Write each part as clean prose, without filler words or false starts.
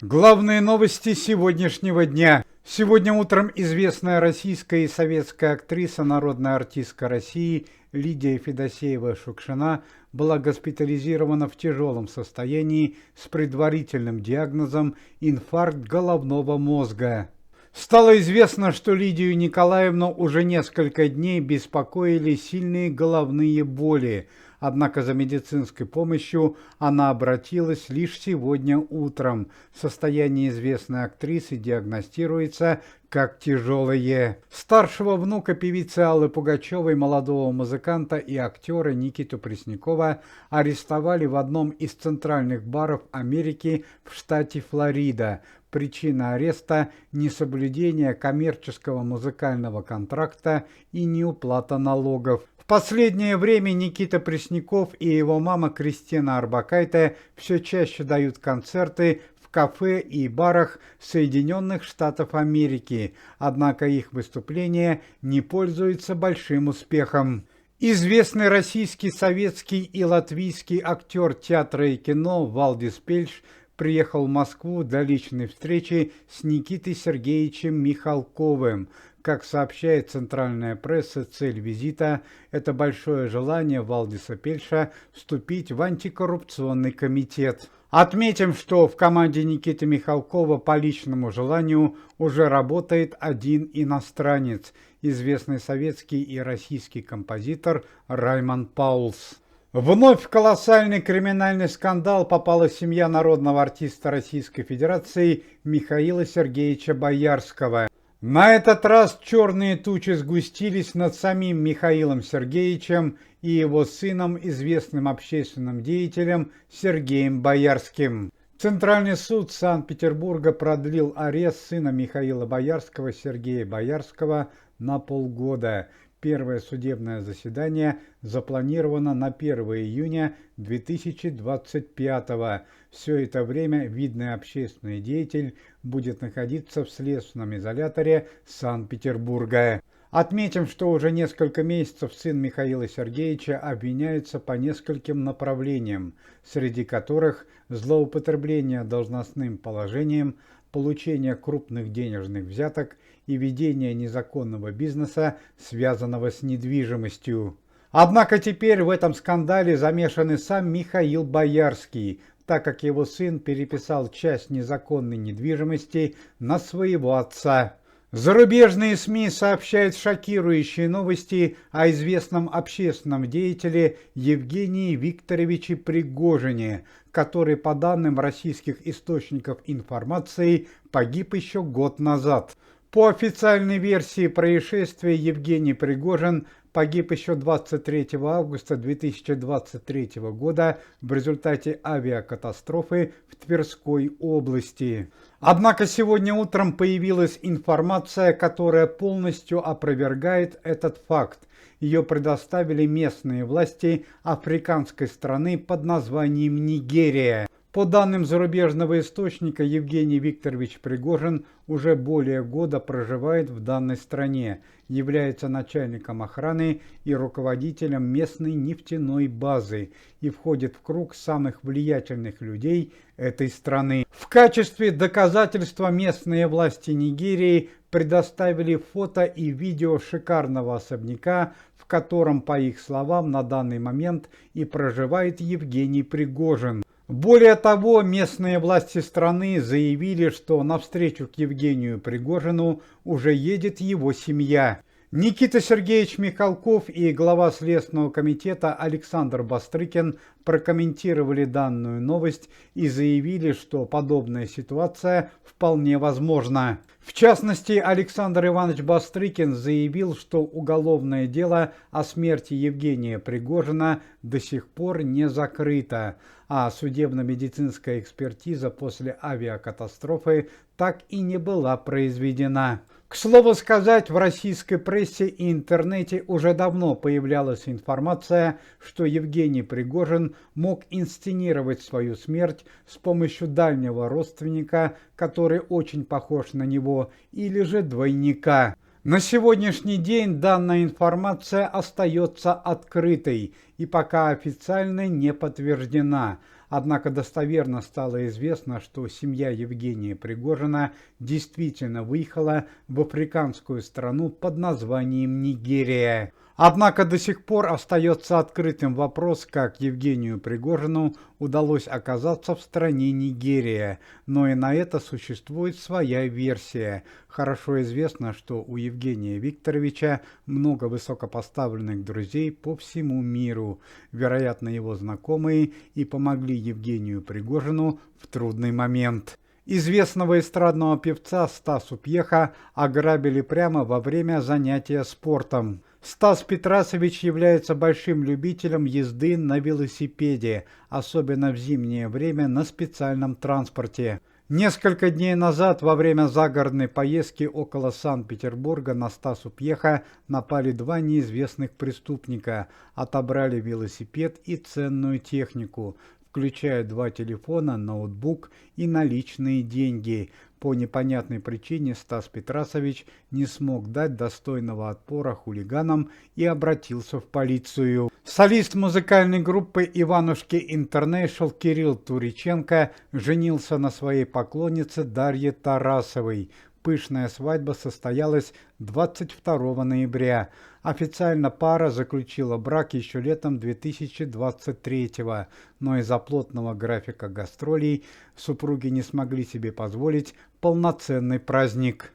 Главные новости сегодняшнего дня. Сегодня утром известная российская и советская актриса, народная артистка России Лидия Федосеева-Шукшина была госпитализирована в тяжелом состоянии с предварительным диагнозом инфаркт головного мозга. Стало известно, что Лидию Николаевну уже несколько дней беспокоили сильные головные боли, однако за медицинской помощью она обратилась лишь сегодня утром. Состояние известной актрисы диагностируется как тяжелое. Старшего внука певицы Аллы Пугачевой, молодого музыканта и актера Никиту Преснякова арестовали в одном из центральных баров Америки в штате Флорида. Причина ареста – несоблюдение коммерческого музыкального контракта и неуплата налогов. В последнее время Никита Пресняков и его мама Кристина Орбакайте все чаще дают концерты в кафе и барах Соединенных Штатов Америки, однако их выступления не пользуются большим успехом. Известный российский, советский и латвийский актер театра и кино Валдис Пельш приехал в Москву для личной встречи с Никитой Сергеевичем Михалковым. Как сообщает центральная пресса, цель визита – это большое желание Валдиса Пельша вступить в антикоррупционный комитет. Отметим, что в команде Никиты Михалкова по личному желанию уже работает один иностранец – известный советский и российский композитор Раймон Паулс. Вновь в колоссальный криминальный скандал попала семья народного артиста Российской Федерации Михаила Сергеевича Боярского. На этот раз черные тучи сгустились над самим Михаилом Сергеевичем и его сыном, известным общественным деятелем Сергеем Боярским. Центральный суд Санкт-Петербурга продлил арест сына Михаила Боярского, Сергея Боярского, на полгода. Первое судебное заседание запланировано на 1 июня 2025 года. Все это время видный общественный деятель будет находиться в следственном изоляторе Санкт-Петербурга. Отметим, что уже несколько месяцев сын Михаила Сергеевича обвиняется по нескольким направлениям, среди которых злоупотребление должностным положением, получение крупных денежных взяток и ведение незаконного бизнеса, связанного с недвижимостью. Однако теперь в этом скандале замешан и сам Михаил Боярский, так как его сын переписал часть незаконной недвижимости на своего отца. Зарубежные СМИ сообщают шокирующие новости о известном общественном деятеле Евгении Викторовиче Пригожине, который, по данным российских источников информации, погиб еще год назад. По официальной версии происшествия Евгений Пригожин погиб еще 23 августа 2023 года в результате авиакатастрофы в Тверской области. Однако сегодня утром появилась информация, которая полностью опровергает этот факт. Ее предоставили местные власти африканской страны под названием Нигерия. По данным зарубежного источника, Евгений Викторович Пригожин уже более года проживает в данной стране, является начальником охраны и руководителем местной нефтяной базы и входит в круг самых влиятельных людей этой страны. В качестве доказательства местные власти Нигерии предоставили фото и видео шикарного особняка, в котором, по их словам, на данный момент и проживает Евгений Пригожин. Более того, местные власти страны заявили, что навстречу к Евгению Пригожину уже едет его семья. Никита Сергеевич Михалков и глава Следственного комитета Александр Бастрыкин прокомментировали данную новость и заявили, что подобная ситуация вполне возможна. В частности, Александр Иванович Бастрыкин заявил, что уголовное дело о смерти Евгения Пригожина до сих пор не закрыто, а судебно-медицинская экспертиза после авиакатастрофы так и не была произведена. К слову сказать, в российской прессе и интернете уже давно появлялась информация, что Евгений Пригожин мог инсценировать свою смерть с помощью дальнего родственника, который очень похож на него, или же двойника. На сегодняшний день данная информация остается открытой и пока официально не подтверждена. Однако достоверно стало известно, что семья Евгения Пригожина действительно выехала в африканскую страну под названием Нигерия. Однако до сих пор остается открытым вопрос, как Евгению Пригожину удалось оказаться в стране Нигерия, но и на это существует своя версия. Хорошо известно, что у Евгения Викторовича много высокопоставленных друзей по всему миру. Вероятно, его знакомые и помогли Евгению Пригожину в трудный момент. Известного эстрадного певца Стасу Пьеха ограбили прямо во время занятия спортом. Стас Петрасович является большим любителем езды на велосипеде, особенно в зимнее время на специальном транспорте. Несколько дней назад во время загородной поездки около Санкт-Петербурга на Стасу Пьеха напали два неизвестных преступника, отобрали велосипед и ценную технику, включая два телефона, ноутбук и наличные деньги. По непонятной причине Стас Петрасович не смог дать достойного отпора хулиганам и обратился в полицию. Солист музыкальной группы «Иванушки Интернешнл» Кирилл Туриченко женился на своей поклоннице Дарье Тарасовой. Пышная свадьба состоялась 22 ноября. Официально пара заключила брак еще летом 2023-го, но из-за плотного графика гастролей супруги не смогли себе позволить полноценный праздник.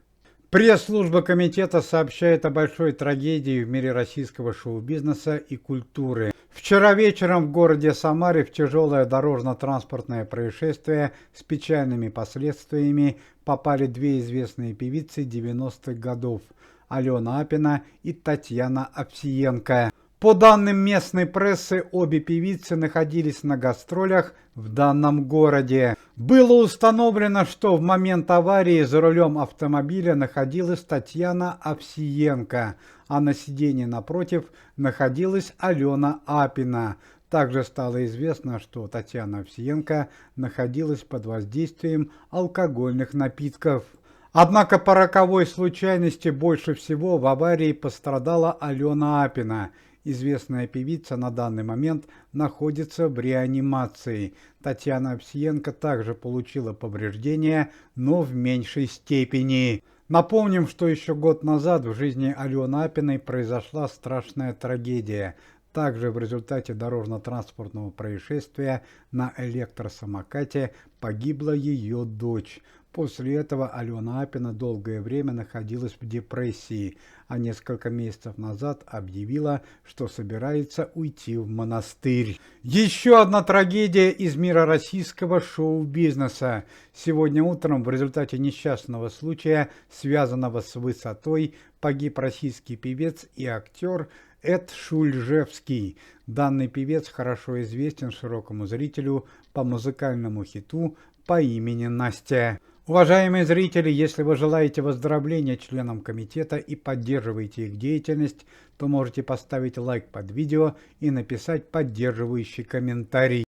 Пресс-служба комитета сообщает о большой трагедии в мире российского шоу-бизнеса и культуры. Вчера вечером в городе Самаре в тяжелое дорожно-транспортное происшествие с печальными последствиями попали две известные певицы 90-х годов – Алена Апина и Татьяна Овсиенко. По данным местной прессы, обе певицы находились на гастролях в данном городе. Было установлено, что в момент аварии за рулем автомобиля находилась Татьяна Овсиенко, а на сиденье напротив находилась Алена Апина. Также стало известно, что Татьяна Овсиенко находилась под воздействием алкогольных напитков. Однако по роковой случайности больше всего в аварии пострадала Алена Апина. Известная певица на данный момент находится в реанимации. Татьяна Овсиенко также получила повреждения, но в меньшей степени. Напомним, что еще год назад в жизни Алены Апиной произошла страшная трагедия. Также в результате дорожно-транспортного происшествия на электросамокате погибла ее дочь. После этого Алена Апина долгое время находилась в депрессии, а несколько месяцев назад объявила, что собирается уйти в монастырь. Еще одна трагедия из мира российского шоу-бизнеса. Сегодня утром в результате несчастного случая, связанного с высотой, погиб российский певец и актер Эд Шульжевский. Данный певец хорошо известен широкому зрителю по музыкальному хиту по имени Настя. Уважаемые зрители, если вы желаете выздоровления членам комитета и поддерживаете их деятельность, то можете поставить лайк под видео и написать поддерживающий комментарий.